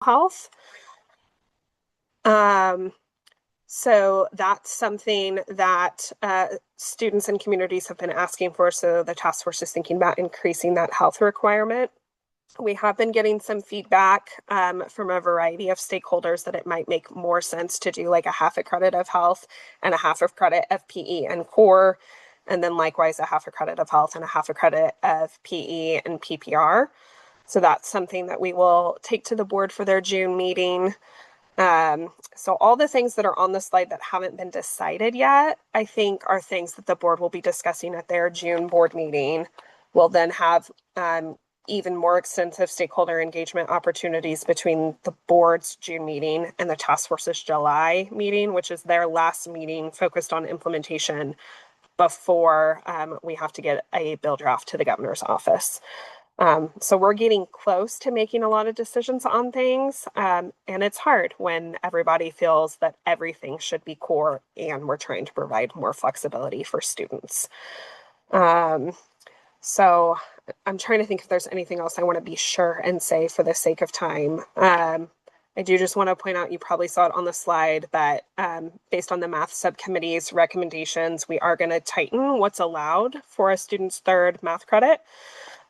health. So that's something that students and communities have been asking for. So the task force is thinking about increasing that health requirement. We have been getting some feedback from a variety of stakeholders that it might make more sense to do like a half a credit of health and a half of credit of PE and core, and then likewise a half a credit of health and a half a credit of PE and PPR. So that's something that we will take to the board for their June meeting. So all the things that are on the slide that haven't been decided yet, I think are things that the board will be discussing at their June board meeting. We'll then have even more extensive stakeholder engagement opportunities between the board's June meeting and the task force's July meeting, which is their last meeting focused on implementation before we have to get a bill draft to the governor's office. So we're getting close to making a lot of decisions on things. And it's hard when everybody feels that everything should be core and we're trying to provide more flexibility for students. So I'm trying to think if there's anything else I want to be sure and say for the sake of time. I do just want to point out, you probably saw it on the slide, but based on the math subcommittee's recommendations, we are going to tighten what's allowed for a student's third math credit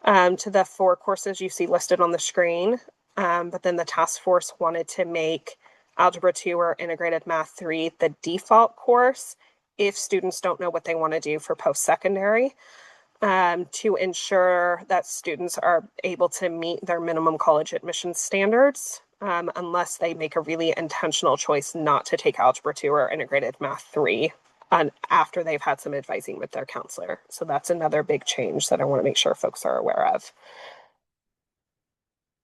to the 4 courses you see listed on the screen. But then the task force wanted to make Algebra 2 or Integrated Math 3 the default course if students don't know what they want to do for post-secondary, to ensure that students are able to meet their minimum college admission standards, unless they make a really intentional choice not to take Algebra 2 or Integrated Math 3 after they've had some advising with their counselor. So that's another big change that I want to make sure folks are aware of.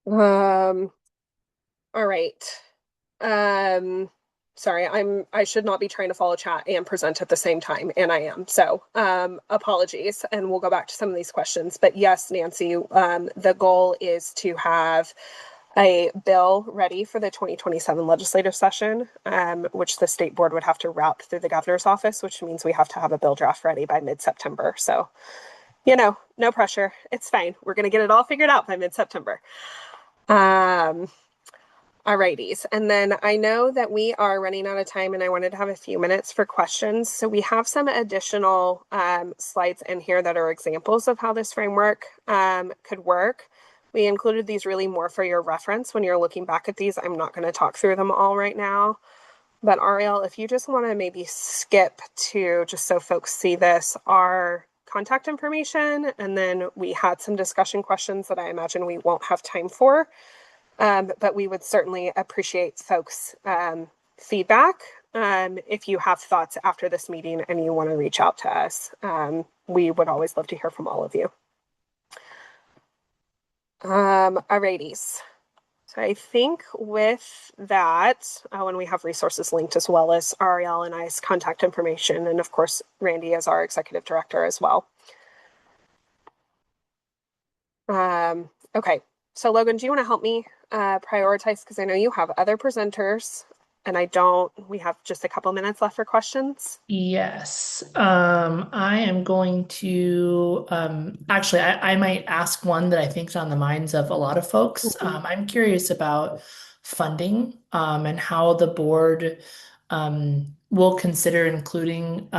All right. Sorry, I should not be trying to follow chat and present at the same time, and I am. So apologies, and we'll go back to some of these questions. But yes, Nancy, the goal is to have a bill ready for the 2027 legislative session, which the state board would have to route through the governor's office, which means we have to have a bill draft ready by mid-September. So, no pressure. It's fine. We're going to get it all figured out by mid-September. Alrighties. And then I know that we are running out of time and I wanted to have a few minutes for questions. So we have some additional slides in here that are examples of how this framework could work. We included these really more for your reference when you're looking back at these. I'm not going to talk through them all right now. But Ariel, if you just want to maybe skip to, just so folks see this, our contact information, and then we had some discussion questions that I imagine we won't have time for. But we would certainly appreciate folks' feedback. If you have thoughts after this meeting and you want to reach out to us, we would always love to hear from all of you. Alrighties. So I think with that, when we have resources linked as well as Ariel and I's contact information, and of course, Randy as our executive director as well. Okay, so Logan, do you want to help me prioritize? Because I know you have other presenters and we have just a couple minutes left for questions. Yes. I am going to, actually, I might ask one that I think is on the minds of a lot of folks. I'm curious about funding, and how the board, will consider including,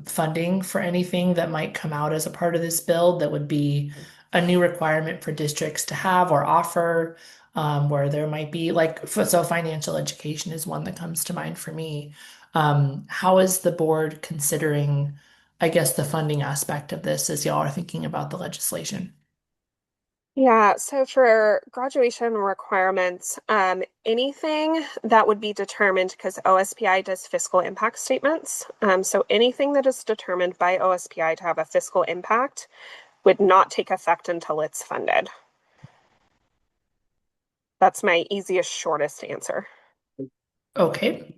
funding for anything that might come out as a part of this bill that would be a new requirement for districts to have or offer, where there might be so financial education is one that comes to mind for me. How is the board considering, I guess, the funding aspect of this as y'all are thinking about the legislation? Yeah, so for graduation requirements, anything that would be determined, because OSPI does fiscal impact statements. So anything that is determined by OSPI to have a fiscal impact would not take effect until it's funded. That's my easiest, shortest answer. Okay.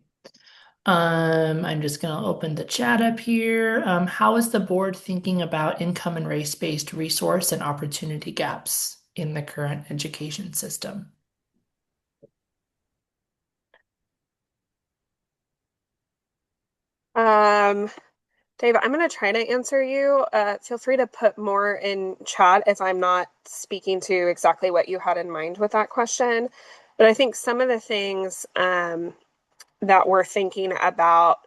I'm just gonna open the chat up here. How is the board thinking about income and race-based resource and opportunity gaps in the current education system? Dave, I'm going to try to answer you. Feel free to put more in chat if I'm not speaking to exactly what you had in mind with that question. But I think some of the things that we're thinking about,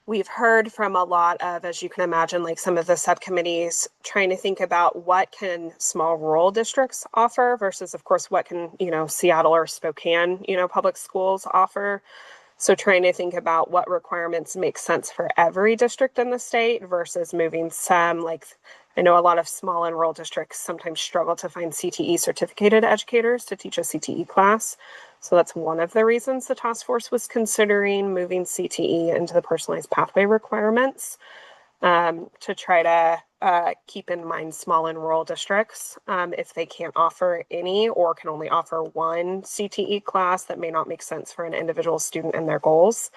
we've heard from a lot of, as you can imagine, like some of the subcommittees trying to think about what can small rural districts offer versus, of course, what can, Seattle or Spokane, public schools offer. So trying to think about what requirements make sense for every district in the state versus moving some, like I know a lot of small and rural districts sometimes struggle to find CTE certificated educators to teach a CTE class. So that's one of the reasons the task force was considering moving CTE into the personalized pathway requirements, to try to keep in mind small and rural districts. If they can't offer any or can only offer one CTE class, that may not make sense for an individual student and their goals.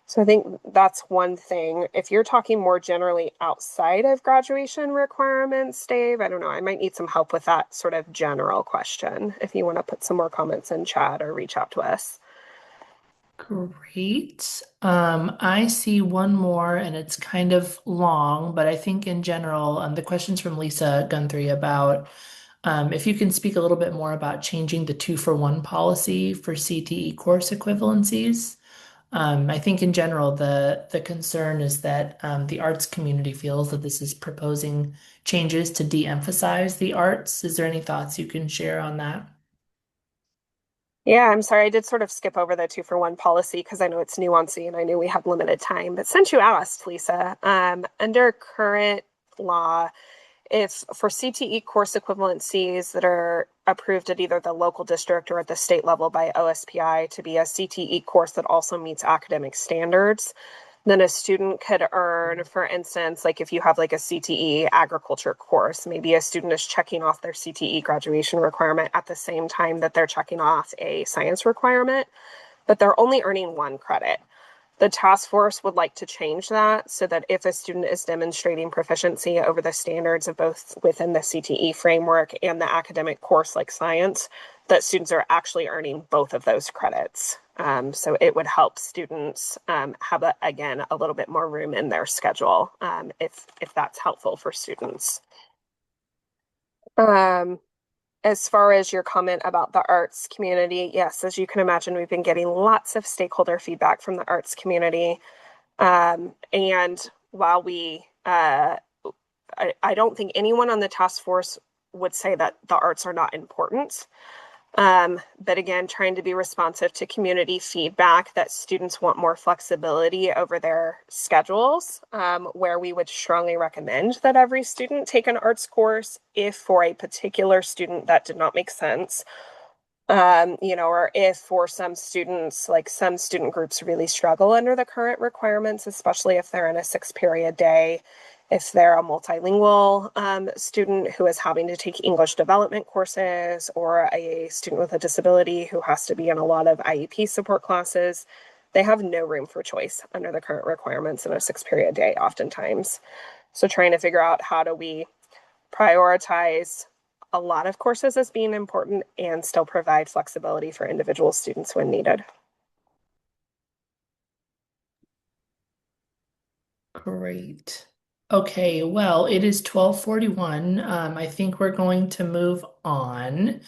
So I think that's one thing. If you're talking more generally outside of graduation requirements, Dave, I don't know, I might need some help with that sort of general question if you want to put some more comments in chat or reach out to us. Great. I see one more and it's kind of long, but I think in general, the question's from Lisa Guthrie about if you can speak a little bit more about changing the 2-for-1 policy for CTE course equivalencies. I think in general, the concern is that the arts community feels that this is proposing changes to de-emphasize the arts. Is there any thoughts you can share on that? Yeah, I'm sorry. I did sort of skip over the 2-for-1 policy because I know it's nuancy and I knew we had limited time. But since you asked, Lisa, under current law, if for CTE course equivalencies that are approved at either the local district or at the state level by OSPI to be a CTE course that also meets academic standards, then a student could earn, for instance, like if you have like a CTE agriculture course, maybe a student is checking off their CTE graduation requirement at the same time that they're checking off a science requirement, but they're only earning one credit. The task force would like to change that so that if a student is demonstrating proficiency over the standards of both within the CTE framework and the academic course like science, that students are actually earning both of those credits. So it would help students have, again, a little bit more room in their schedule, if that's helpful for students. Um, as far as your comment about the arts community, yes, as you can imagine, we've been getting lots of stakeholder feedback from the arts community. And while I don't think anyone on the task force would say that the arts are not important. But again, trying to be responsive to community feedback that students want more flexibility over their schedules, where we would strongly recommend that every student take an arts course if for a particular student that did not make sense, or if for some students, like some student groups really struggle under the current requirements, especially if they're in a 6-period day, if they're a multilingual student who is having to take English development courses, or a student with a disability who has to be in a lot of IEP support classes, they have no room for choice under the current requirements in a 6-period day, oftentimes. So trying to figure out how do we prioritize a lot of courses as being important and still provide flexibility for individual students when needed. Great. Okay, well, it is 12:41. I think we're going to move on.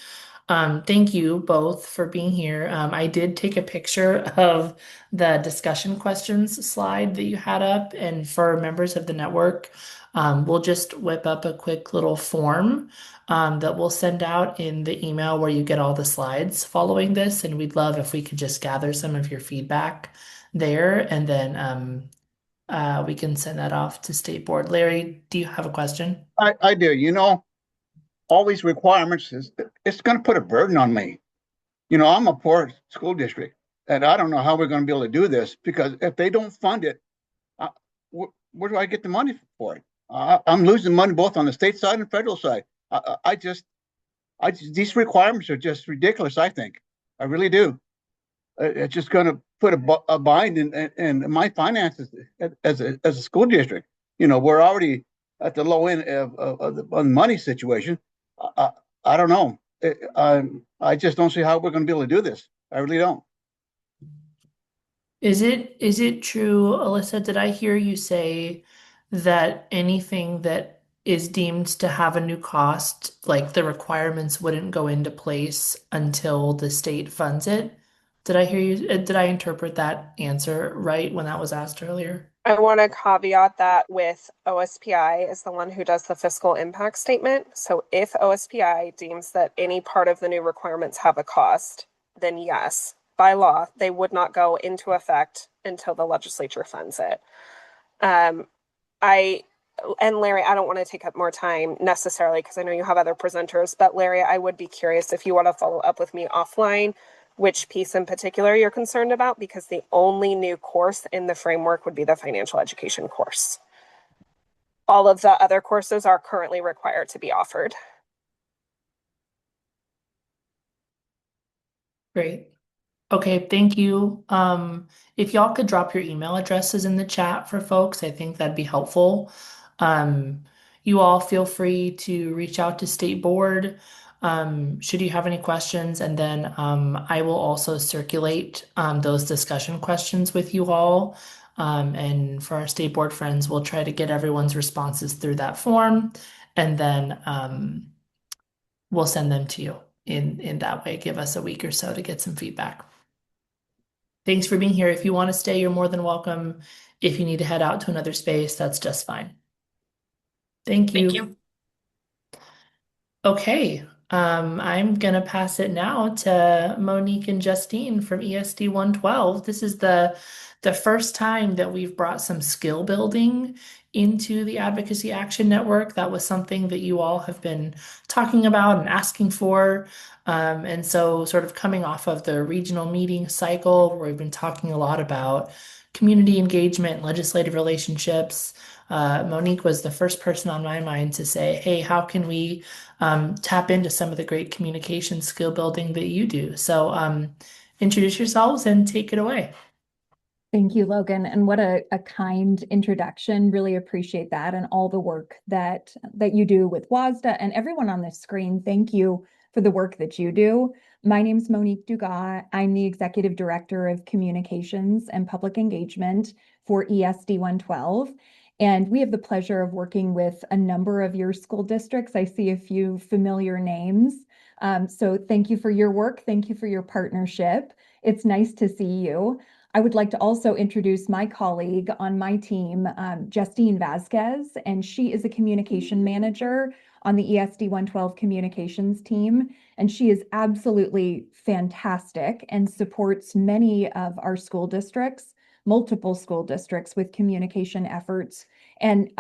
Thank you both for being here. I did take a picture of the discussion questions slide that you had up, and for members of the network, we'll just whip up a quick little form that we'll send out in the email where you get all the slides following this, and we'd love if we could just gather some of your feedback there, and then we can send that off to State Board. Larry, do you have a question? I do. All these requirements it's going to put a burden on me. I'm a poor school district, and I don't know how we're going to be able to do this because if they don't fund it, where do I get the money for it? I'm losing money both on the state side and federal side. These requirements are just ridiculous. I think I really do. It's just going to put a bind in my finances as a school district. We're already at the low end of the money situation. I, I don't know. I just don't see how we're going to be able to do this. I really don't. Is it true, Alyssa, did I hear you say that anything that is deemed to have a new cost, like the requirements wouldn't go into place until the state funds it. Did I hear you? Did I interpret that answer right when that was asked earlier? I want to caveat that with OSPI is the one who does the fiscal impact statement. So if OSPI deems that any part of the new requirements have a cost, then yes, by law, they would not go into effect until the legislature funds it. Um, I and Larry, I don't want to take up more time necessarily because I know you have other presenters, but Larry, I would be curious if you want to follow up with me offline, which piece in particular you're concerned about, because the only new course in the framework would be the financial education course. All of the other courses are currently required to be offered. Great. Okay, thank you. If y'all could drop your email addresses in the chat for folks, I think that'd be helpful. Um, you all feel free to reach out to State Board, should you have any questions, and then I will also circulate those discussion questions with you all. And for our State Board friends, we'll try to get everyone's responses through that form, and then we'll send them to you in that way. Give us a week or so to get some feedback. Thanks for being here. If you want to stay, you're more than welcome. If you need to head out to another space, that's just fine. Thank Thank you. you. Okay, I'm gonna pass it now to Monique and Justine from ESD 112. This is the first time that we've brought some skill building into the Advocacy Action Network. That was something that you all have been talking about and asking for. And so sort of coming off of the regional meeting cycle where we've been talking a lot about community engagement, legislative relationships. Monique was the first person on my mind to say, hey, how can we tap into some of the great communication skill building that you do? So introduce yourselves and take it away. Thank you, Logan. And what a kind introduction. Really appreciate that and all the work that you do with WSSDA and everyone on this screen. Thank you for the work that you do. My name is Monique Dugas. I'm the Executive Director of Communications and Public Engagement for ESD 112. And we have the pleasure of working with a number of your school districts. I see a few familiar names. So thank you for your work. Thank you for your partnership. It's nice to see you. I would like to also introduce my colleague on my team, Justine Vasquez, and she is a communication manager on the ESD 112 communications team. And she is absolutely fantastic and supports many of our school districts, multiple school districts with communication efforts. And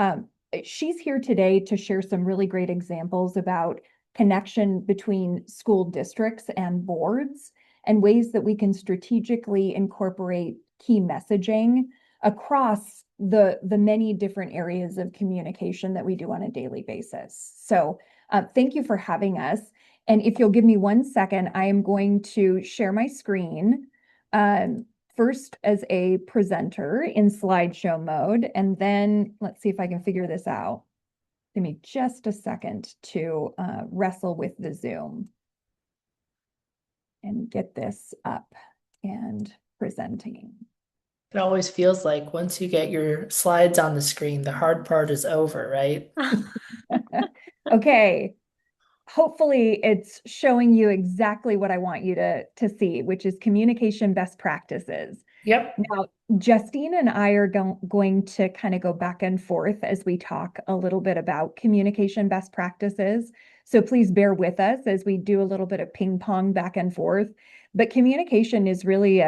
she's here today to share some really great examples about connection between school districts and boards and ways that we can strategically incorporate key messaging across the many different areas of communication that we do on a daily basis. So thank you for having us. And if you'll give me 1 second, I am going to share my screen first as a presenter in slideshow mode, and then let's see if I can figure this out. Give me just a second to wrestle with the Zoom and get this up and presenting. It always feels like once you get your slides on the screen, the hard part is over, right? Okay. Hopefully it's showing you exactly what I want you to see, which is communication best practices. Yep. Now, Justine and I are going to kind of go back and forth as we talk a little bit about communication best practices. So please bear with us as we do a little bit of ping pong back and forth. But communication is really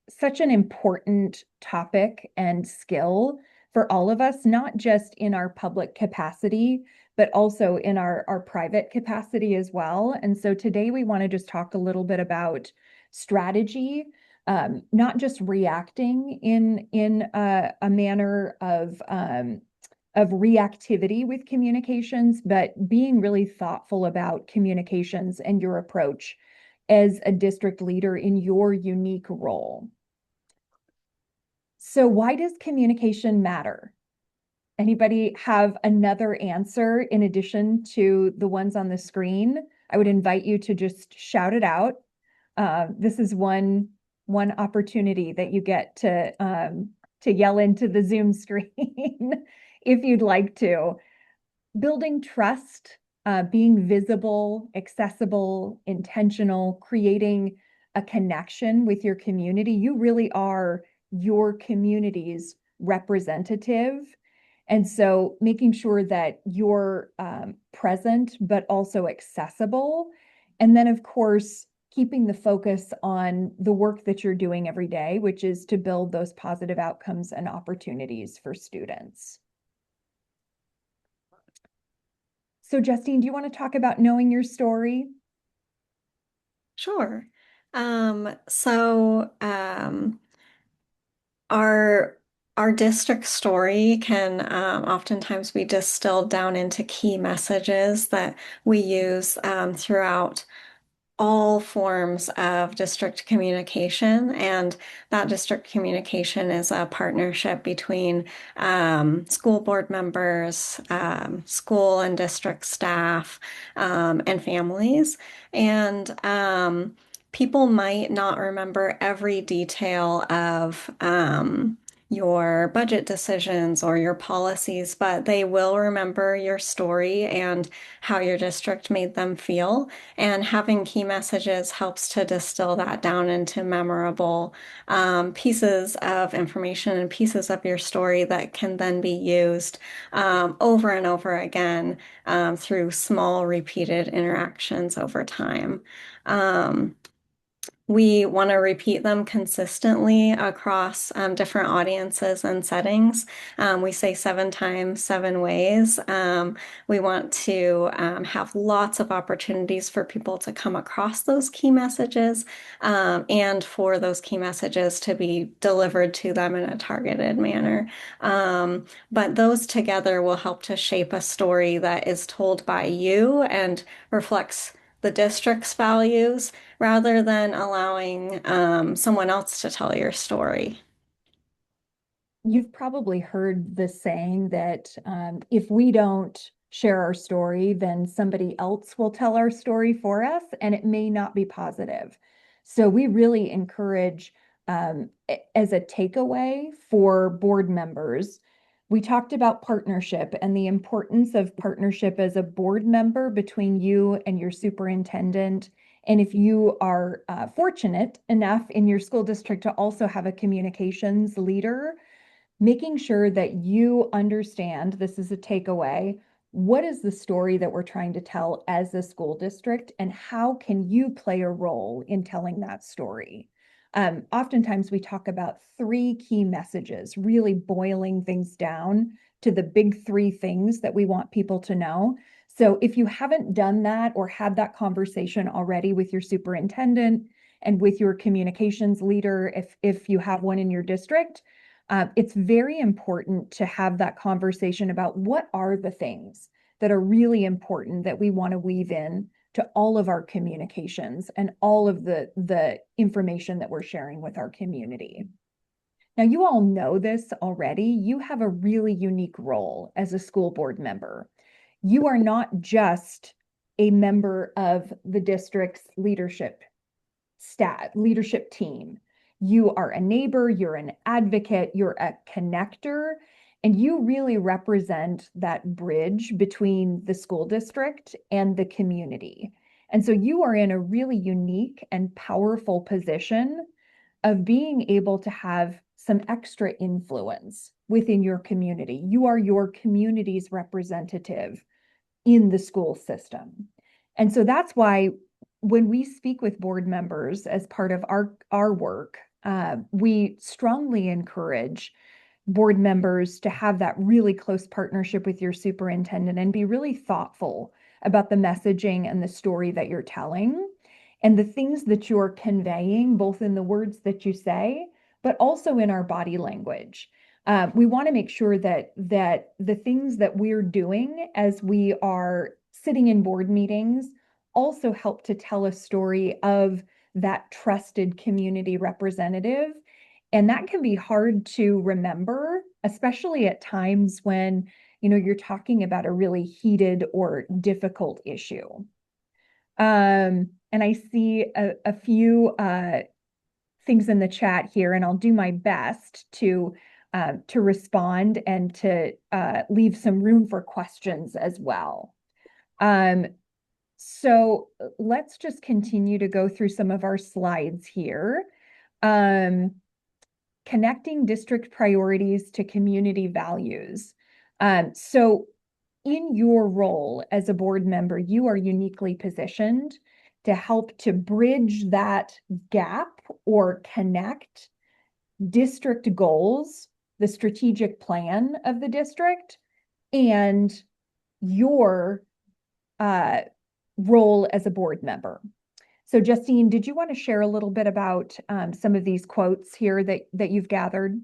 such an important topic and skill for all of us, not just in our public capacity, but also in our private capacity as well. And so today we want to just talk a little bit about strategy, not just reacting in a manner of reactivity with communications, but being really thoughtful about communications and your approach as a district leader in your unique role. So why does communication matter? Anybody have another answer in addition to the ones on the screen? I would invite you to just shout it out. This is one opportunity that you get to yell into the Zoom screen if you'd like to. building trust, being visible, accessible, intentional, creating a connection with your community. You really are your community's representative. And so making sure that you're present, but also accessible. And then, of course, keeping the focus on the work that you're doing every day, which is to build those positive outcomes and opportunities for students. So Justine, do you want to talk about knowing your story? Sure. So our our district story can oftentimes be distilled down into key messages that we use throughout all forms of district communication, and that district communication is a partnership between school board members, school and district staff, and families. And people might not remember every detail of your budget decisions or your policies, but they will remember your story and how your district made them feel. And having key messages helps to distill that down into memorable pieces of information and pieces of your story that can then be used over and over again through small repeated interactions over time. Um, we want to repeat them consistently across different audiences and settings. We say 7 times, 7 ways. We want to have lots of opportunities for people to come across those key messages and for those key messages to be delivered to them in a targeted manner. But those together will help to shape a story that is told by you and reflects the district's values rather than allowing someone else to tell your story. You've probably heard the saying that if we don't share our story, then somebody else will tell our story for us, and it may not be positive. So we really encourage, as a takeaway for board members, we talked about partnership and the importance of partnership as a board member between you and your superintendent. And if you are fortunate enough in your school district to also have a communications leader, making sure that you understand, this is a takeaway, what is the story that we're trying to tell as a school district, and how can you play a role in telling that story? Oftentimes we talk about 3 key messages, really boiling things down to the big 3 things that we want people to know. So if you haven't done that or had that conversation already with your superintendent and with your communications leader, if you have one in your district, it's very important to have that conversation about what are the things that are really important that we want to weave in to all of our communications and all of the information that we're sharing with our community. Now, you all know this already. You have a really unique role as a school board member. You are not just a member of the district's leadership team. You are a neighbor, you're an advocate, you're a connector, and you really represent that bridge between the school district and the community. And so you are in a really unique and powerful position of being able to have some extra influence within your community. You are your community's representative in the school system. And so that's why when we speak with board members as part of our work, we strongly encourage board members to have that really close partnership with your superintendent and be really thoughtful about the messaging and the story that you're telling and the things that you're conveying, both in the words that you say, but also in our body language. We want to make sure that the things that we're doing as we are sitting in board meetings also help to tell a story of that trusted community representative. And that can be hard to remember, especially at times when, you're talking about a really heated or difficult issue. And I see a few things in the chat here, and I'll do my best to to respond and to leave some room for questions as well. So let's just continue to go through some of our slides here. Connecting district priorities to community values. So in your role as a board member, you are uniquely positioned to help to bridge that gap or connect district goals, the strategic plan of the district, and your role as a board member. So Justine, did you want to share a little bit about some of these quotes here that you've gathered?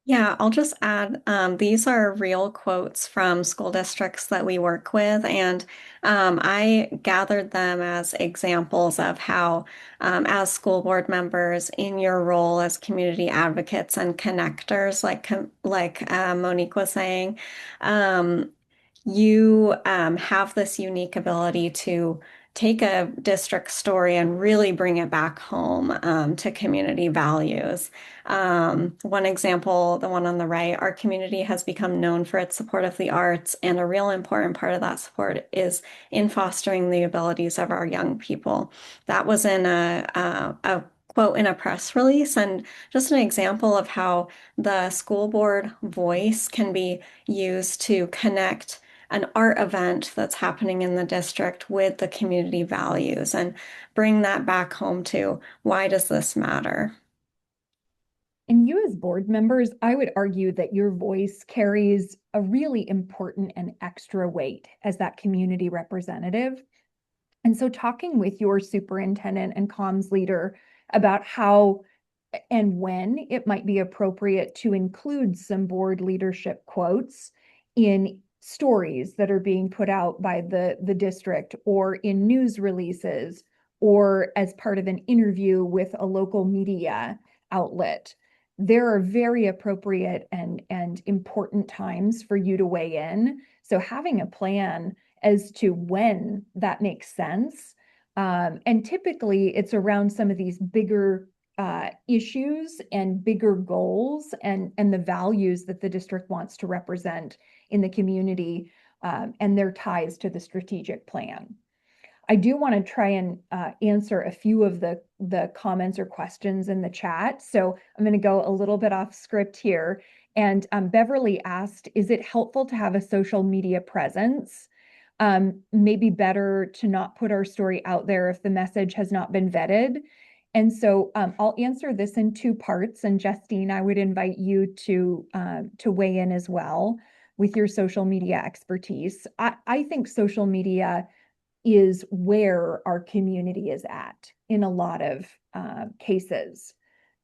Yeah, I'll just add, these are real quotes from school districts that we work with, and I gathered them as examples of how, as school board members, in your role as community advocates and connectors, like Monique was saying, you have this unique ability to take a district story and really bring it back home to community values. One example, the one on the right, our community has become known for its support of the arts, and a real important part of that support is in fostering the abilities of our young people. That was in a quote in a press release, and just an example of how the school board voice can be used to connect an art event that's happening in the district with the community values and bring that back home to why does this matter? And you as board members, I would argue that your voice carries a really important and extra weight as that community representative. And so talking with your superintendent and comms leader about how and when it might be appropriate to include some board leadership quotes in stories that are being put out by the district or in news releases or as part of an interview with a local media outlet. There are very appropriate and important times for you to weigh in. So having a plan as to when that makes sense. And typically it's around some of these bigger issues and bigger goals and the values that the district wants to represent in the community and their ties to the strategic plan. I do want to try and answer a few of the comments or questions in the chat. So I'm going to go a little bit off script here. And Beverly asked, is it helpful to have a social media presence? Maybe better to not put our story out there if the message has not been vetted. And so I'll answer this in two parts. And Justine, I would invite you to weigh in as well with your social media expertise. I think social media is where our community is at in a lot of cases.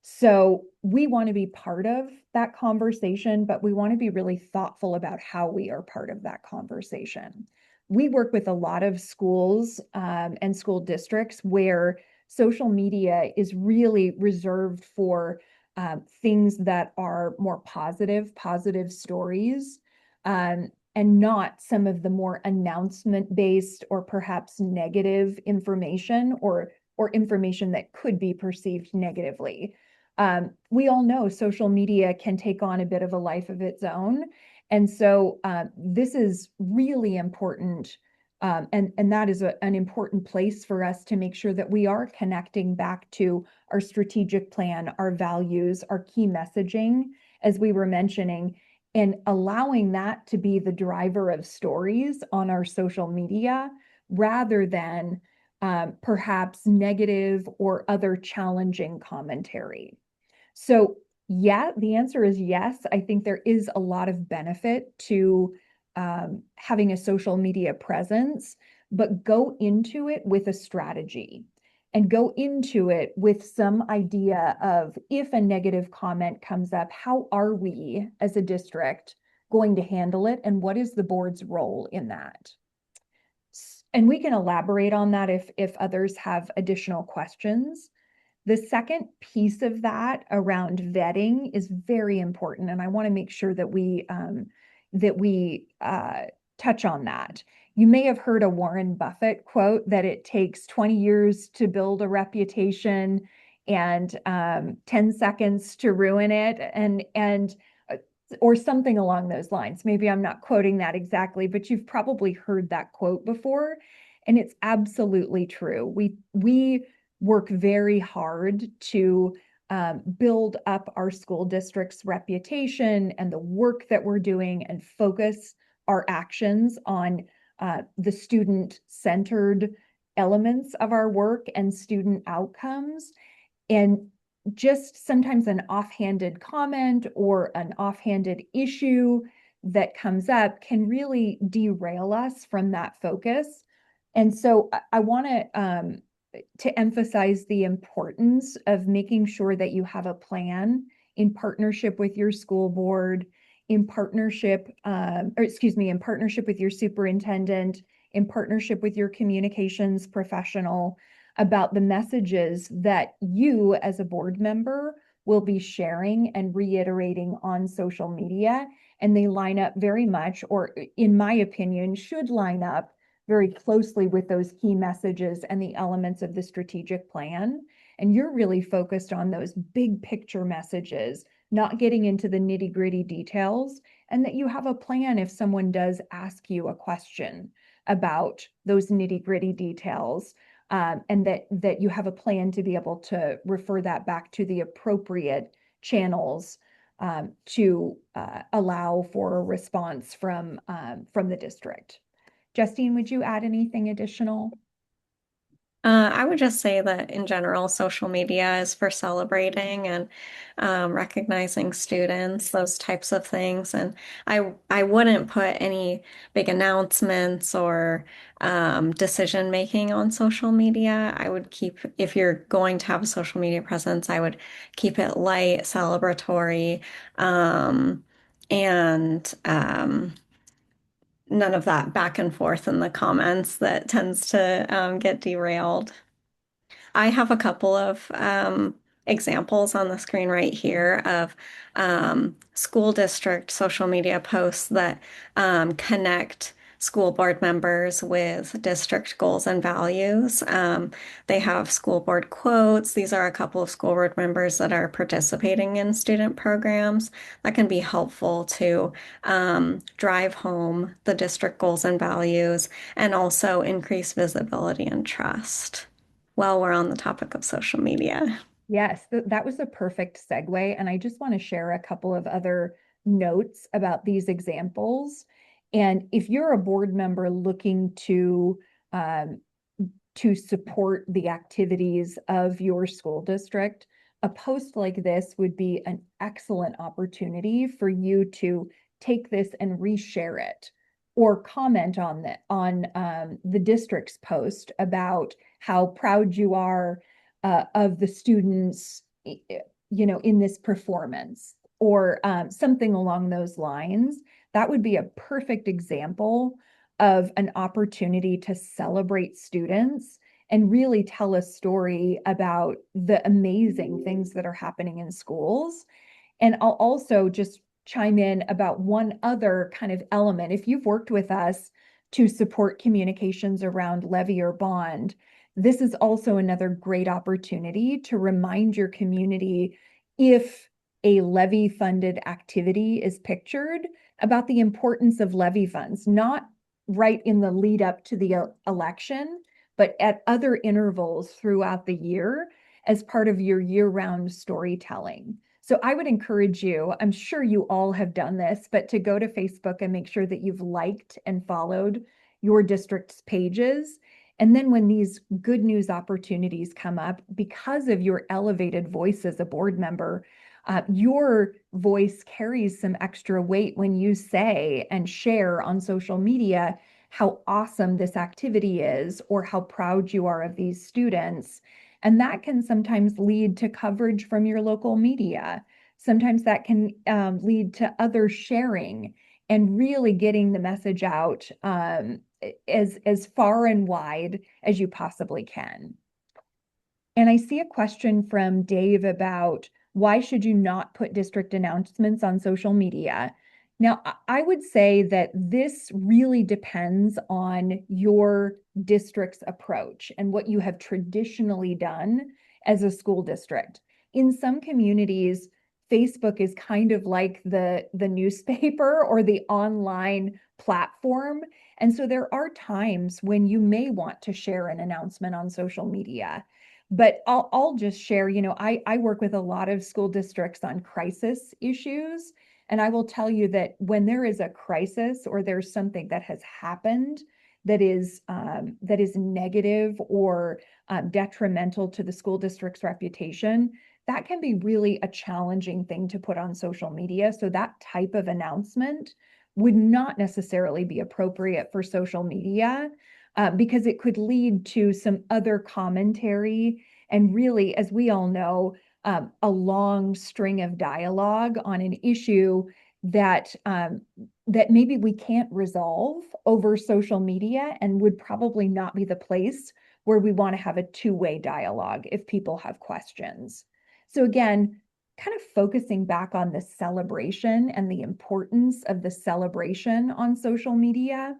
So we want to be part of that conversation, but we want to be really thoughtful about how we are part of that conversation. We work with a lot of schools and school districts where social media is really reserved for things that are more positive stories, and not some of the more announcement-based or perhaps negative information or information that could be perceived negatively. We all know social media can take on a bit of a life of its own. And so this is really important. And that is an important place for us to make sure that we are connecting back to our strategic plan, our values, our key messaging, as we were mentioning, and allowing that to be the driver of stories on our social media rather than perhaps negative or other challenging commentary. So yeah, the answer is yes. I think there is a lot of benefit to having a social media presence, but go into it with a strategy and go into it with some idea of if a negative comment comes up, how are we as a district going to handle it? And what is the board's role in that? And we can elaborate on that if others have additional questions. The second piece of that around vetting is very important, and I want to make sure that we touch on that. You may have heard a Warren Buffett quote that it takes 20 years to build a reputation and 10 seconds to ruin it, and or something along those lines. Maybe I'm not quoting that exactly, but you've probably heard that quote before, and it's absolutely true. We work very hard to build up our school district's reputation and the work that we're doing, and focus our actions on the student-centered elements of our work and student outcomes. And just sometimes an offhanded comment or an offhanded issue that comes up can really derail us from that focus. And so I want to emphasize the importance of making sure that you have a plan in partnership with your school board, in partnership, in partnership with your superintendent, in partnership with your communications professional, about the messages that you as a board member will be sharing and reiterating on social media. And they line up very much, or in my opinion, should line up very closely with those key messages and the elements of the strategic plan. And you're really focused on those big picture messages, not getting into the nitty-gritty details, and that you have a plan if someone does ask you a question about those nitty-gritty details, and that you have a plan to be able to refer that back to the appropriate channels to allow for a response from the district. Justine, would you add anything additional? I would just say that in general, social media is for celebrating and recognizing students, those types of things. And I wouldn't put any big announcements or decision making on social media. I would keep, if you're going to have a social media presence, I would keep it light, celebratory, and none of that back and forth in the comments that tends to get derailed. I have a couple of examples on the screen right here of school district social media posts that connect school board members with district goals and values. They have school board quotes. These are a couple of school board members that are participating in student programs that can be helpful to drive home the district goals and values, and also increase visibility and trust while we're on the topic of social media. Yes, that was a perfect segue. And I just want to share a couple of other notes about these examples. And if you're a board member looking to support the activities of your school district, a post like this would be an excellent opportunity for you to take this and reshare it, or comment on the district's post about how proud you are of the students, in this performance, or something along those lines. That would be a perfect example of an opportunity to celebrate students and really tell a story about the amazing things that are happening in schools. And I'll also just chime in about one other kind of element. If you've worked with us to support communications around levy or bond, this is also another great opportunity to remind your community, if a levy funded activity is pictured, about the importance of levy funds, not right in the lead up to the election, but at other intervals throughout the year as part of your year-round storytelling. So I would encourage you, I'm sure you all have done this, but to go to Facebook and make sure that you've liked and followed your district's pages. And then when these good news opportunities come up, because of your elevated voice as a board member, your voice carries some extra weight when you say and share on social media how awesome this activity is, or how proud you are of these students. And that can sometimes lead to coverage from your local media. Sometimes that can lead to other sharing and really getting the message out as far and wide as you possibly can. And I see a question from Dave about, why should you not put district announcements on social media? Now, I would say that this really depends on your district's approach and what you have traditionally done as a school district. In some communities, Facebook is kind of like the newspaper or the online platform. And so there are times when you may want to share an announcement on social media. But I'll just share, I work with a lot of school districts on crisis issues. And I will tell you that when there is a crisis or there's something that has happened that is negative or detrimental to the school district's reputation, that can be really a challenging thing to put on social media. So that type of announcement would not necessarily be appropriate for social media because it could lead to some other commentary. And really, as we all know, a long string of dialogue on an issue that maybe we can't resolve over social media and would probably not be the place where we want to have a two-way dialogue if people have questions. So again, kind of focusing back on the celebration and the importance of the celebration on social media.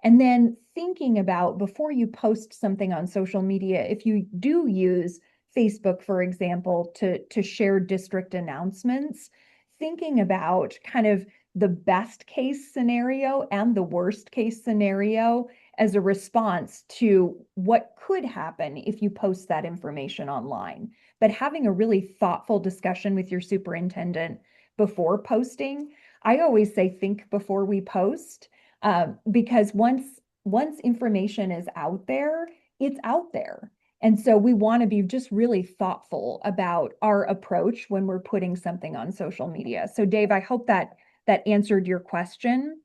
And then thinking about before you post something on social media, if you do use Facebook, for example, to share district announcements, thinking about kind of the best case scenario and the worst case scenario as a response to what could happen if you post that information online. But having a really thoughtful discussion with your superintendent before posting. I always say think before we post, because once information is out there, it's out there. And so we want to be just really thoughtful about our approach when we're putting something on social media. So Dave, I hope that answered your question.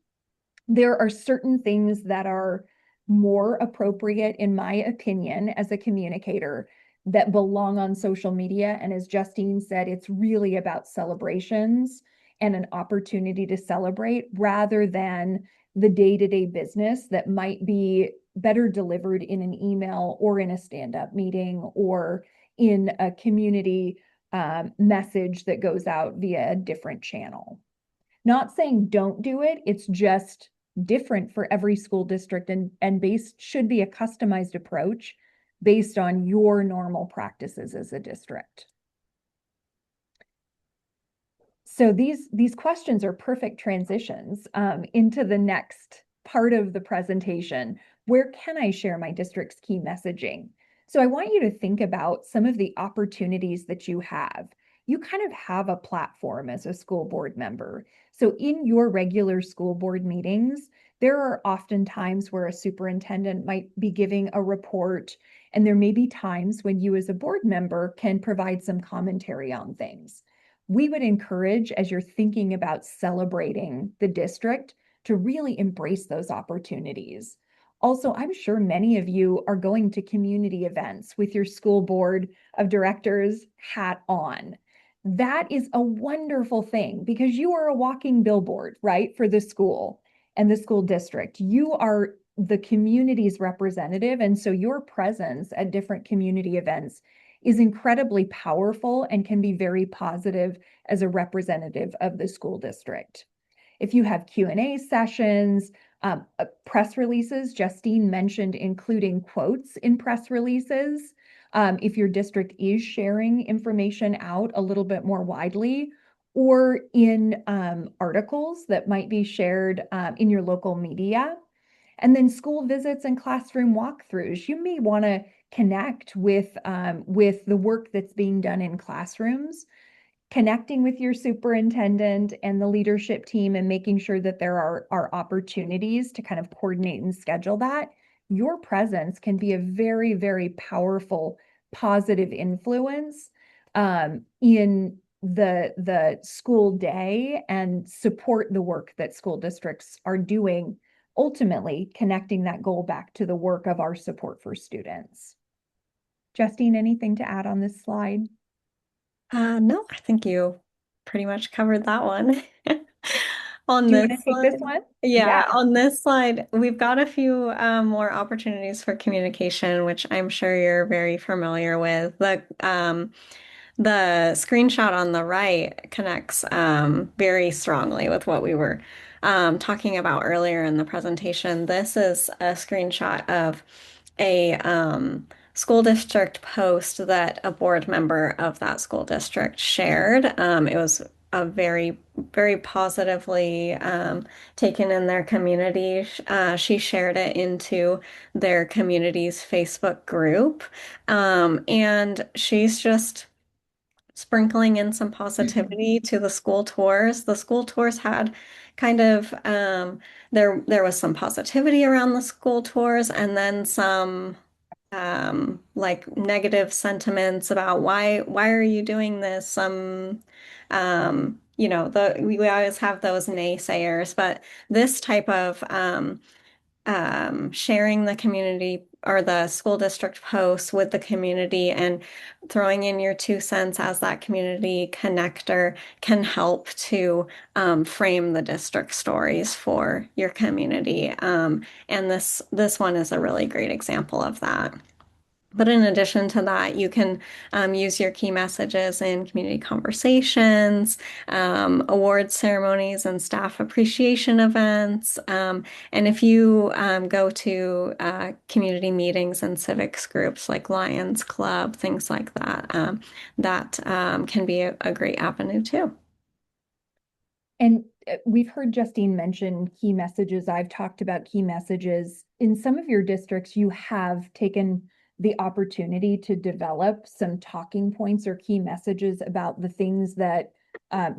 There are certain things that are more appropriate, in my opinion, as a communicator that belong on social media. And as Justine said, it's really about celebrations and an opportunity to celebrate rather than the day-to-day business that might be better delivered in an email or in a stand-up meeting or in a community message that goes out via a different channel. Not saying don't do it, it's just different for every school district and based should be a customized approach based on your normal practices as a district. So these questions are perfect transitions into the next part of the presentation. Where can I share my district's key messaging? So I want you to think about some of the opportunities that you have. You kind of have a platform as a school board member. So in your regular school board meetings, there are often times where a superintendent might be giving a report, and there may be times when you as a board member can provide some commentary on things. We would encourage, as you're thinking about celebrating the district, to really embrace those opportunities. Also, I'm sure many of you are going to community events with your school board of directors hat on. That is a wonderful thing because you are a walking billboard, right, for the school and the school district. You are the community's representative, and so your presence at different community events is incredibly powerful and can be very positive as a representative of the school district. If you have Q&A sessions, press releases, Justine mentioned including quotes in press releases. If your district is sharing information out a little bit more widely, or in articles that might be shared in your local media. And then school visits and classroom walkthroughs. You may want to connect with the work that's being done in classrooms, connecting with your superintendent and the leadership team and making sure that there are opportunities to kind of coordinate and schedule that. Your presence can be a very, very powerful, positive influence in the school day and support the work that school districts are doing, ultimately connecting that goal back to the work of our support for students. Justine, anything to add on this slide? No, I think you pretty much covered that one. On Do you this want to take this slide, one? yeah, on this slide, we've got a few more opportunities for communication, which I'm sure you're very familiar with. The screenshot on the right connects very strongly with what we were talking about earlier in the presentation. This is a screenshot of a school district post that a board member of that school district shared. It was a very positively taken in their community. She shared it into their community's Facebook group. And she's just sprinkling in some positivity to the school tours. The school tours had kind of there was some positivity around the school tours and then some like negative sentiments about why are you doing this? Some you know, we always have those naysayers, but this type of sharing the community or the school district posts with the community and throwing in your 2 cents as that community connector can help to frame the district stories for your community. And this one is a really great example of that. But in addition to that, you can use your key messages in community conversations, award ceremonies, and staff appreciation events. And if you go to community meetings and civics groups like Lions Club, things like that, that can be a great avenue too. And we've heard Justine mention key messages. I've talked about key messages. In some of your districts, you have taken the opportunity to develop some talking points or key messages about the things that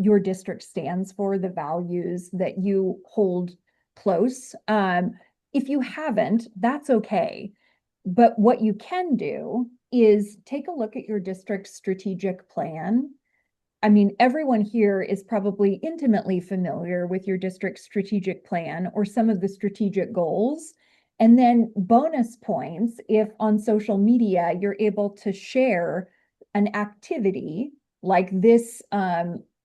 your district stands for, the values that you hold close. If you haven't, that's okay. But what you can do is take a look at your district's strategic plan. I mean, everyone here is probably intimately familiar with your district's strategic plan or some of the strategic goals. And then bonus points if on social media you're able to share an activity like this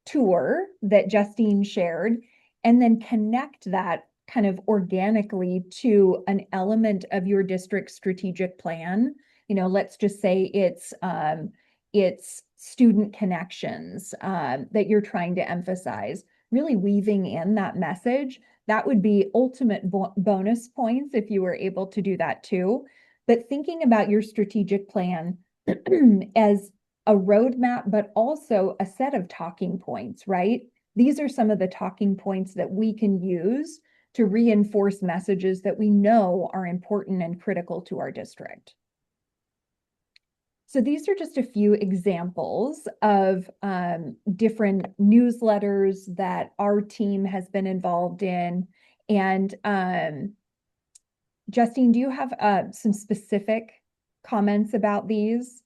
tour that Justine shared, and then connect that kind of organically to an element of your district's strategic plan. You know, let's just say it's student connections that you're trying to emphasize, really weaving in that message. That would be ultimate bonus points if you were able to do that too. But thinking about your strategic plan as a roadmap, but also a set of talking points, right? These are some of the talking points that we can use to reinforce messages that we know are important and critical to our district. So these are just a few examples of different newsletters that our team has been involved in. And Justine, do you have some specific comments about these?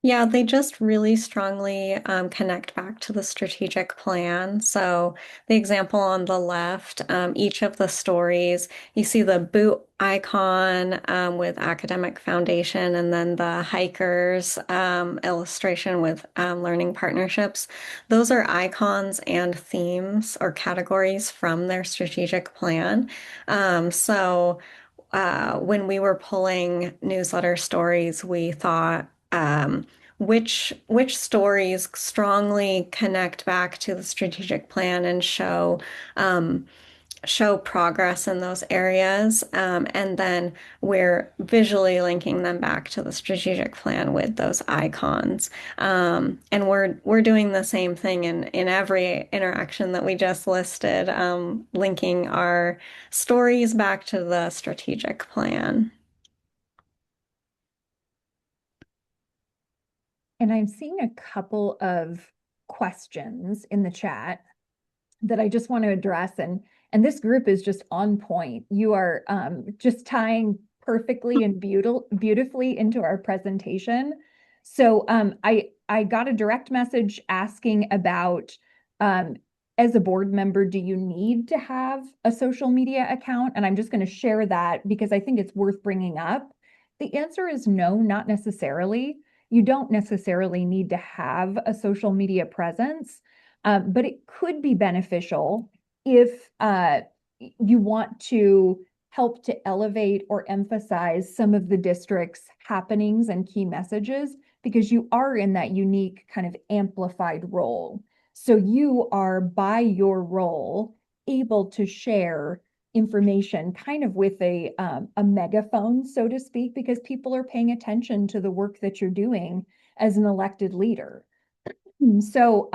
Yeah, they just really strongly connect back to the strategic plan. So, the example on the left, each of the stories, you see the boot icon with academic foundation, and then the hikers illustration with learning partnerships. Those are icons and themes or categories from their strategic plan. When we were pulling newsletter stories, we thought, which stories strongly connect back to the strategic plan and show progress in those areas, and then we're visually linking them back to the strategic plan with those icons. And we're doing the same thing in every interaction that we just listed, linking our stories back to the strategic plan. And I'm seeing a couple of questions in the chat that I just want to address. And this group is just on point. You are just tying perfectly and beautifully into our presentation. So I got a direct message asking about as a board member, do you need to have a social media account? And I'm just going to share that because I think it's worth bringing up. The answer is no, not necessarily. You don't necessarily need to have a social media presence. But it could be beneficial if you want to help to elevate or emphasize some of the district's happenings and key messages because you are in that unique kind of amplified role. So you are, by your role, able to share information kind of with a megaphone, so to speak, because people are paying attention to the work that you're doing as an elected leader. So,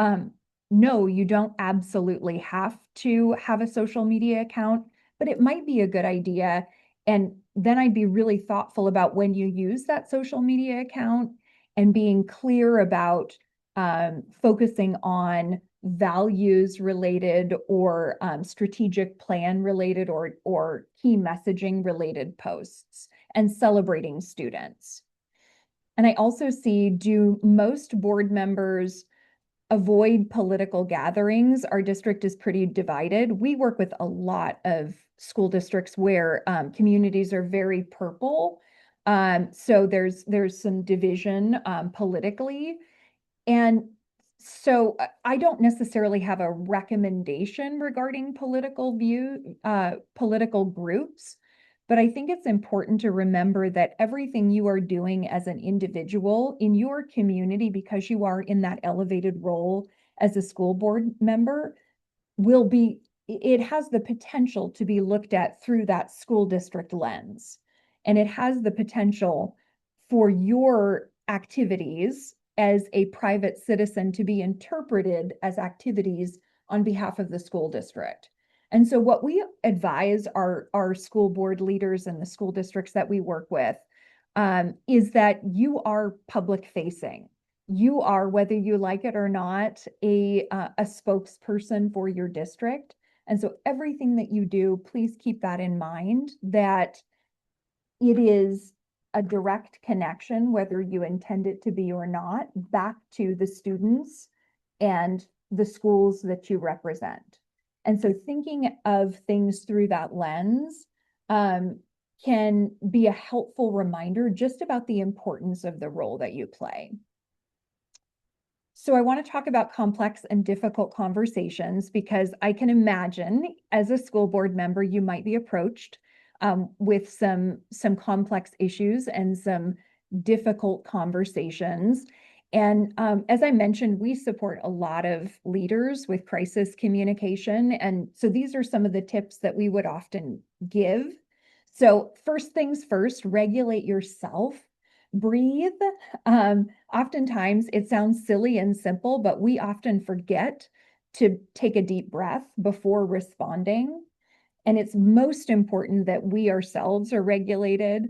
no, you don't absolutely have to have a social media account, but it might be a good idea. And then I'd be really thoughtful about when you use that social media account and being clear about focusing on values related or strategic plan related or key messaging related posts and celebrating students. And I also see, do most board members avoid political gatherings? Our district is pretty divided. We work with a lot of school districts where communities are very purple. So there's some division politically. And so I don't necessarily have a recommendation regarding political groups, but I think it's important to remember that everything you are doing as an individual in your community, because you are in that elevated role as a school board member, it has the potential to be looked at through that school district lens. And it has the potential for your activities as a private citizen to be interpreted as activities on behalf of the school district. And so what we advise our school board leaders and the school districts that we work with is that you are public facing. You are, whether you like it or not, a spokesperson for your district. And so everything that you do, please keep that in mind, that it is a direct connection, whether you intend it to be or not, back to the students and the schools that you represent. And so thinking of things through that lens can be a helpful reminder just about the importance of the role that you play. So I want to talk about complex and difficult conversations, because I can imagine as a school board member, you might be approached with some complex issues and some difficult conversations. And as I mentioned, we support a lot of leaders with crisis communication. And so these are some of the tips that we would often give. So first things first, regulate yourself. Breathe. Oftentimes it sounds silly and simple, but we often forget to take a deep breath before responding. And it's most important that we ourselves are regulated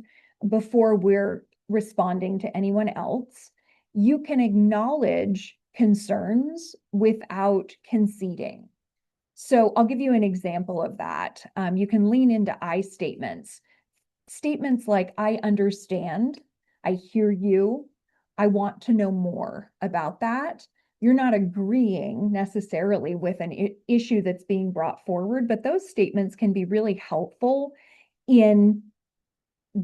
before we're responding to anyone else. You can acknowledge concerns without conceding. So I'll give you an example of that. You can lean into I statements. Statements like, I understand, I hear you, I want to know more about that. You're not agreeing necessarily with an issue that's being brought forward, but those statements can be really helpful in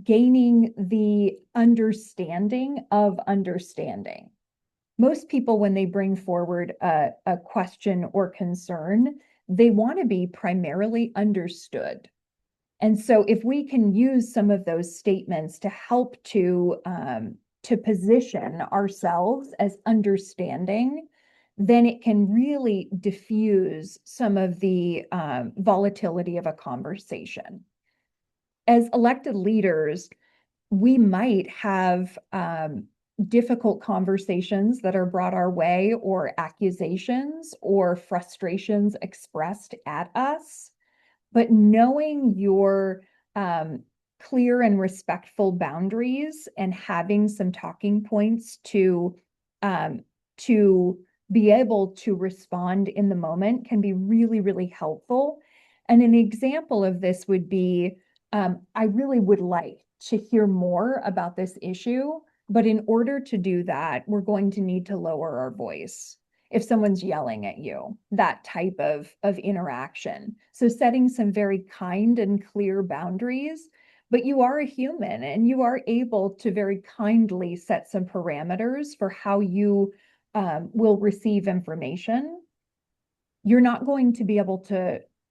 gaining the understanding of understanding. Most people, when they bring forward a question or concern, they want to be primarily understood. And so if we can use some of those statements to help to position ourselves as understanding, then it can really diffuse some of the volatility of a conversation. As elected leaders, we might have difficult conversations that are brought our way, or accusations or frustrations expressed at us. But knowing your clear and respectful boundaries and having some talking points to be able to respond in the moment can be really, really helpful. And an example of this would be, I really would like to hear more about this issue, but in order to do that, we're going to need to lower our voice. If someone's yelling at you, that type of interaction. So setting some very kind and clear boundaries, but you are a human and you are able to very kindly set some parameters for how you will receive information. You're not going to be able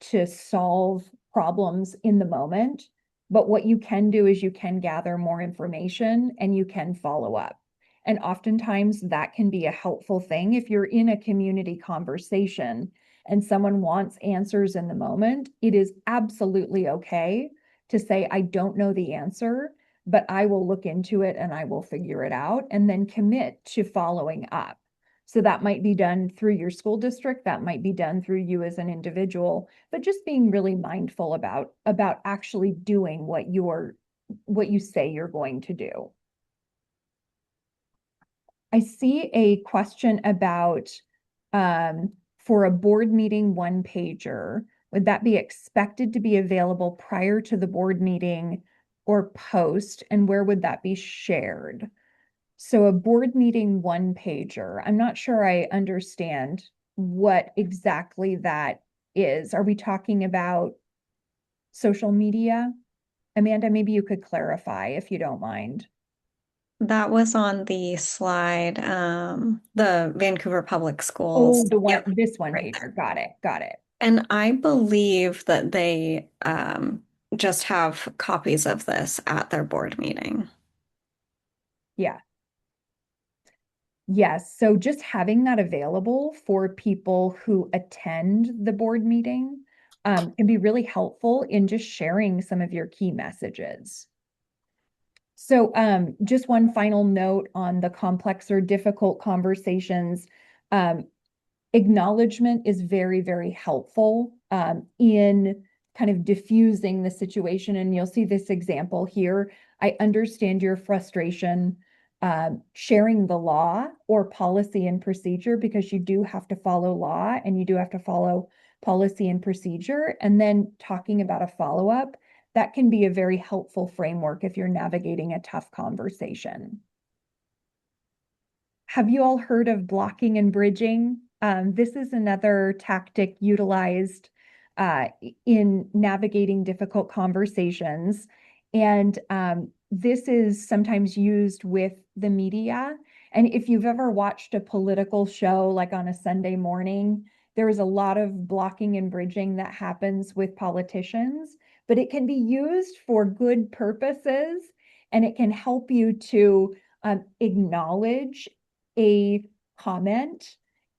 to solve problems in the moment, but what you can do is you can gather more information and you can follow up. And oftentimes that can be a helpful thing if you're in a community conversation and someone wants answers in the moment, it is absolutely okay to say, I don't know the answer, but I will look into it and I will figure it out, and then commit to following up. So that might be done through your school district, that might be done through you as an individual, but just being really mindful about actually doing what you say you're going to do. I see a question about for a board meeting one pager, would that be expected to be available prior to the board meeting or post, and where would that be shared? So a board meeting one pager, I'm not sure I understand what exactly that is. Are we talking about social media? Amanda, maybe you could clarify if you don't mind. That was on the slide, the Vancouver Public Oh, Schools. the one, Yep. this one Right. pager. Got it. Got it. And I believe that they just have copies of this at their board meeting. Yeah. Yes. So just having that available for people who attend the board meeting can be really helpful in just sharing some of your key messages. So just one final note on the complex or difficult conversations. Um, Acknowledgement is very, very helpful in kind of diffusing the situation. And you'll see this example here. I understand your frustration sharing the law or policy and procedure, because you do have to follow law and you do have to follow policy and procedure. And then talking about a follow-up, that can be a very helpful framework if you're navigating a tough conversation. Have you all heard of blocking and bridging? This is another tactic utilized in navigating difficult conversations. And this is sometimes used with the media. And if you've ever watched a political show, like on a Sunday morning, there is a lot of blocking and bridging that happens with politicians, but it can be used for good purposes, and it can help you to acknowledge a comment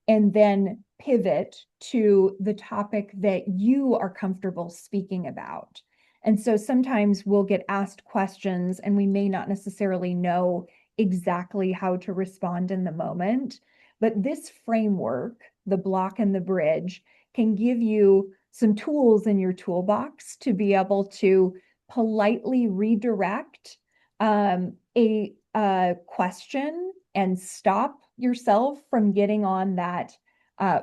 and then pivot to the topic that you are comfortable speaking about. And so sometimes we'll get asked questions and we may not necessarily know exactly how to respond in the moment. But this framework, the block and the bridge, can give you some tools in your toolbox to be able to politely redirect a question and stop yourself from getting on that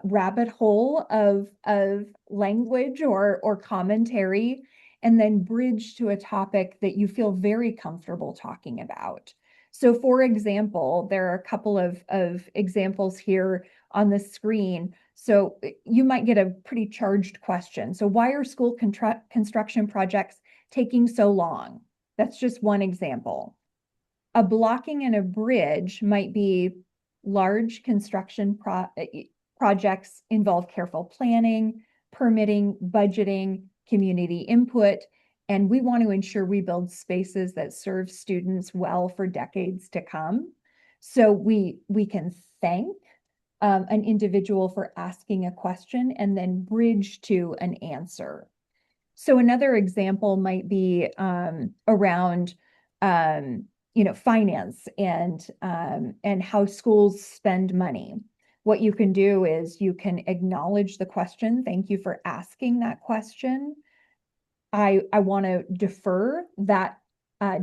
rabbit hole of language or commentary, and then bridge to a topic that you feel very comfortable talking about. So for example, there are a couple of examples here on the screen. So you might get a pretty charged question. So why are school construction projects taking so long? That's just one example. A blocking and a bridge might be large construction projects involve careful planning, permitting, budgeting, community input, and we want to ensure we build spaces that serve students well for decades to come. So we can thank an individual for asking a question and then bridge to an answer. So another example might be around finance and how schools spend money. What you can do is you can acknowledge the question. Thank you for asking that question. I want to defer that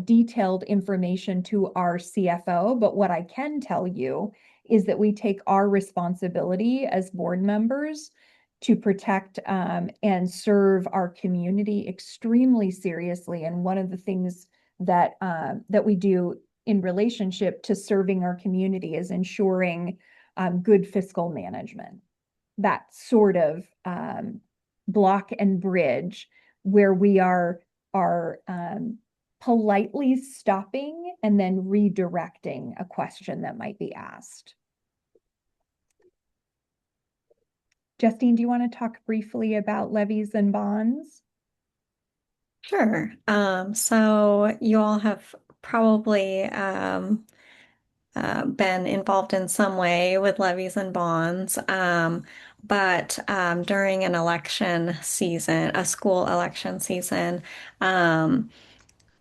detailed information to our CFO, but what I can tell you is that we take our responsibility as board members to protect and serve our community extremely seriously. And one of the things that we do in relationship to serving our community is ensuring good fiscal management. That sort of block and bridge where we are politely stopping and then redirecting a question that might be asked. Justine, do you want to talk briefly about levies and bonds? Sure. So you all have probably been involved in some way with levies and bonds. But during an election season, a school election season,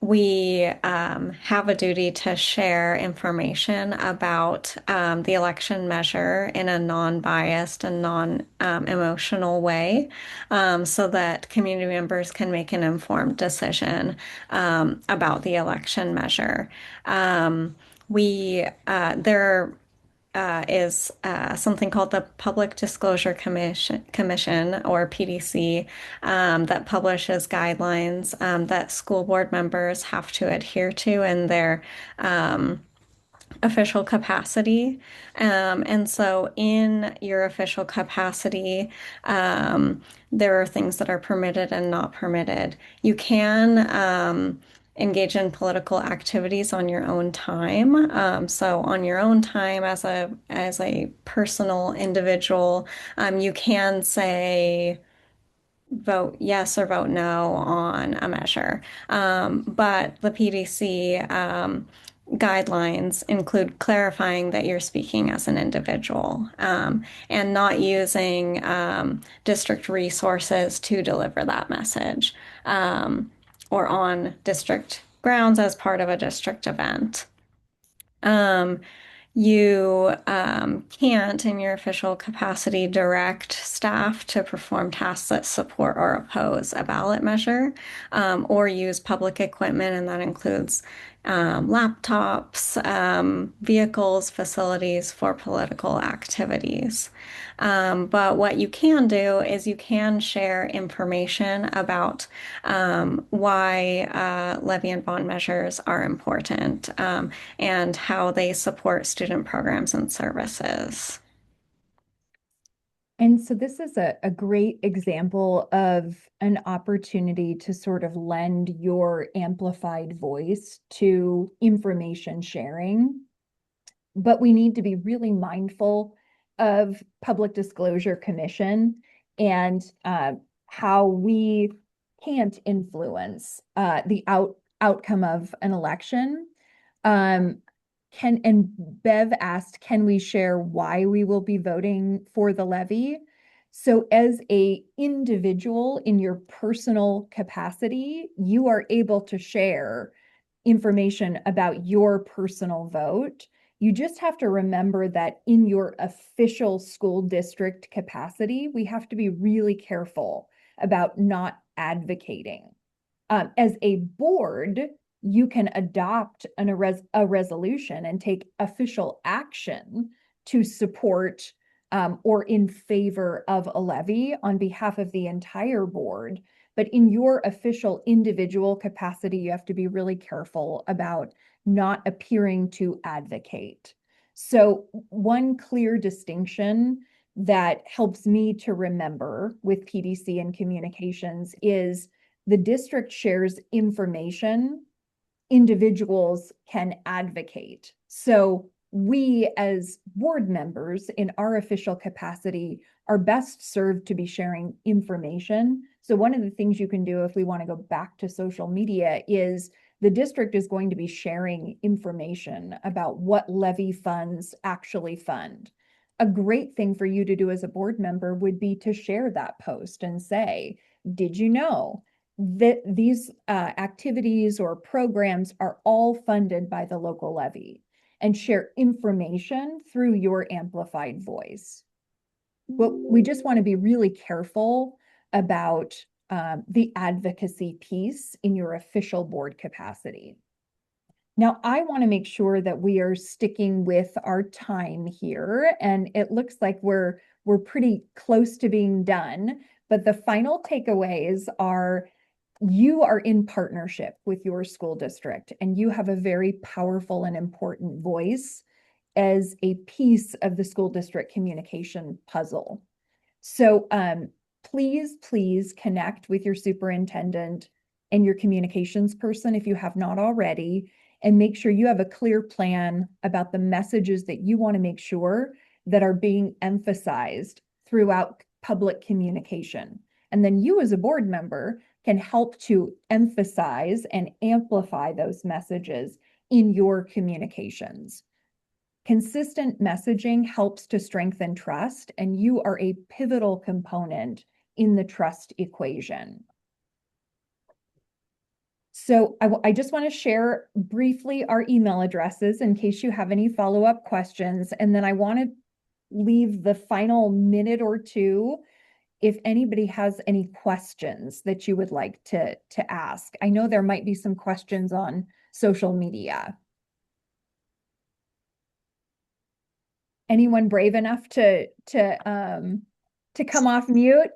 we have a duty to share information about the election measure in a non-biased and non-emotional way, so that community members can make an informed decision about the election measure. There is something called the Public Disclosure Commission, or PDC, that publishes guidelines that school board members have to adhere to in their official capacity. And so in your official capacity, there are things that are permitted and not permitted. You can engage in political activities on your own time. So on your own time as a personal individual, you can say vote yes or vote no on a measure. But the PDC guidelines include clarifying that you're speaking as an individual, and not using district resources to deliver that message, or on district grounds as part of a district event. You can't, in your official capacity, direct staff to perform tasks that support or oppose a ballot measure, or use public equipment, and that includes laptops, vehicles, facilities for political activities. But what you can do is you can share information about why levy and bond measures are important, and how they support student programs and services. And so this is a great example of an opportunity to sort of lend your amplified voice to information sharing. But we need to be really mindful of Public Disclosure Commission and how we can't influence the outcome of an election. And Bev asked, can we share why we will be voting for the levy? So as a individual in your personal capacity, you are able to share information about your personal vote. You just have to remember that in your official school district capacity, we have to be really careful about not advocating. As a board, you can adopt a resolution and take official action to support or in favor of a levy on behalf of the entire board. But in your official individual capacity, you have to be really careful about not appearing to advocate. So one clear distinction that helps me to remember with PDC and communications is the district shares information, individuals can advocate. So we as board members in our official capacity are best served to be sharing information. So one of the things you can do if we want to go back to social media is the district is going to be sharing information about what levy funds actually fund. A great thing for you to do as a board member would be to share that post and say, did you know that these activities or programs are all funded by the local levy, and share information through your amplified voice. But we just want to be really careful about the advocacy piece in your official board capacity. Now, I want to make sure that we are sticking with our time here, and it looks like we're pretty close to being done. But the final takeaways are you are in partnership with your school district, and you have a very powerful and important voice as a piece of the school district communication puzzle. So please connect with your superintendent and your communications person if you have not already, and make sure you have a clear plan about the messages that you want to make sure that are being emphasized throughout public communication. And then you as a board member can help to emphasize and amplify those messages in your communications. Consistent messaging helps to strengthen trust, and you are a pivotal component in the trust equation. So I just want to share briefly our email addresses in case you have any follow-up questions. And then I want to leave the final minute or two if anybody has any questions that you would like to ask. I know there might be some questions on social media. Anyone brave enough to come off mute?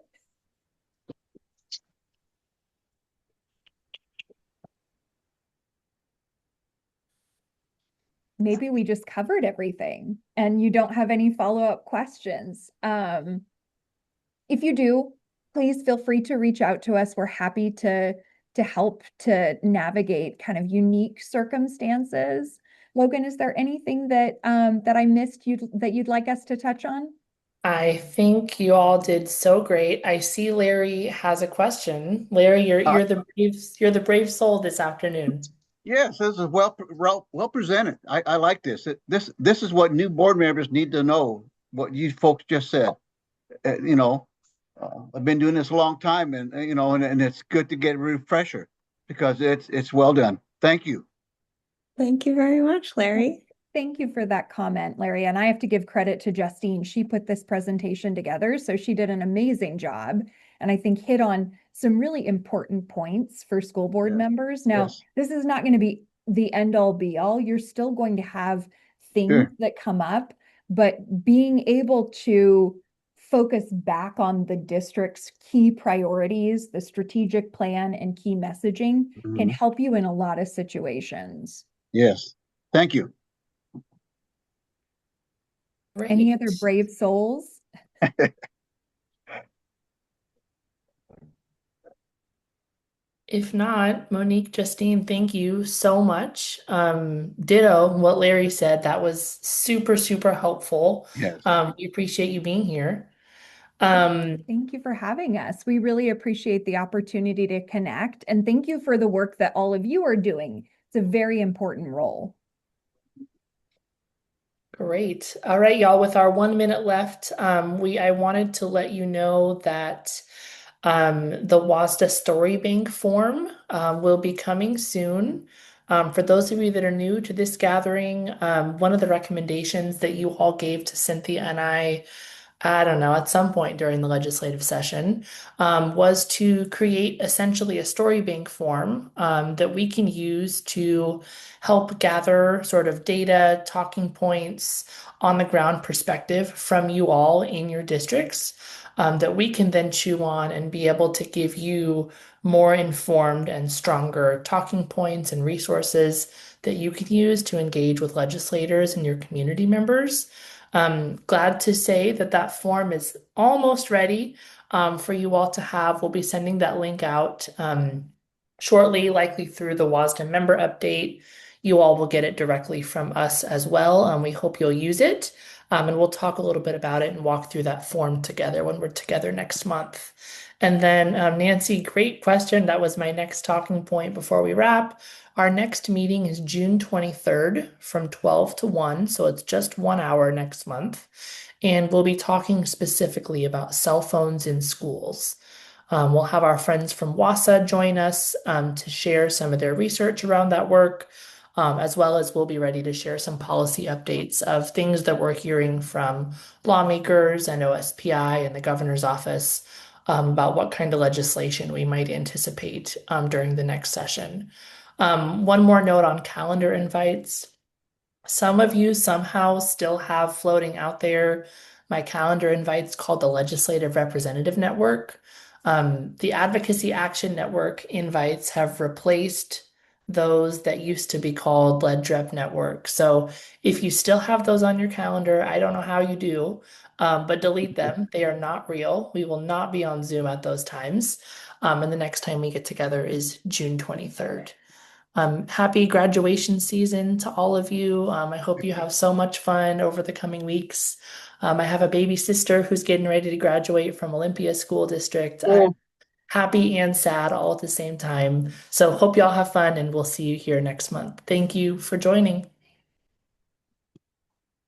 Maybe we just covered everything and you don't have any follow-up questions. If you do, please feel free to reach out to us. We're happy to help to navigate kind of unique circumstances. Logan, is there anything that that I missed that you'd like us to touch on? I think you all did so great. I see Larry has a question. Larry, you're the brave soul this afternoon. Yes, this is well presented. I like this. This is what new board members need to know. What you folks just said. You know, I've been doing this a long time, and you know, and it's good to get a refresher because it's well done. Thank you. Thank you very much, Larry. Thank you for that comment, Larry. And I have to give credit to Justine. She put this presentation together, so she did an amazing job. And I think hit on some really important points for school board members. Now, Yes. this is not going to be the end all be all. You're still going to have things that come up, but being able to focus back on the district's key priorities, the strategic plan and key messaging can help you in a lot of situations. Yes. Thank you. Great. Any other brave souls? If not, Monique, Justine, thank you so much. Ditto what Larry said. That was super, super helpful. Yes. We appreciate you being here. Thank you for having us. We really appreciate the opportunity to connect, and thank you for the work that all of you are doing. It's a very important role. Great. All right, y'all, with our 1 minute left, I wanted to let you know that the WASDA Story Bank form will be coming soon. For those of you that are new to this gathering, one of the recommendations that you all gave to Cynthia and I don't know, at some point during the legislative session, was to create essentially a story bank form that we can use to help gather sort of data, talking points, on the ground perspective from you all in your districts that we can then chew on and be able to give you more informed and stronger talking points and resources that you can use to engage with legislators and your community members. Glad to say that that form is almost ready for you all to have. We'll be sending that link out shortly, likely through the WASDA member update. You all will get it directly from us as well. We hope you'll use it. And we'll talk a little bit about it and walk through that form together when we're together next month. And then, Nancy, great question. That was my next talking point before we wrap. Our next meeting is June 23rd from 12 to 1, so it's just 1 hour next month. And we'll be talking specifically about cell phones in schools. We'll have our friends from WASA join us to share some of their research around that work, as well as we'll be ready to share some policy updates of things that we're hearing from lawmakers and OSPI and the governor's office about what kind of legislation we might anticipate during the next session. One more note on calendar invites. Some of you somehow still have floating out there my calendar invites called the Legislative Representative Network. The Advocacy Action Network invites have replaced those that used to be called LedRep Network. So if you still have those on your calendar, I don't know how you do, but delete them. They are not real. We will not be on Zoom at those times. And the next time we get together is June 23rd. Happy graduation season to all of you. I hope you have so much fun over the coming weeks. I have a baby sister who's getting ready to graduate from Olympia School District. I'm happy and sad all at the same time. So hope y'all have fun and we'll see you here next month. Thank you for joining.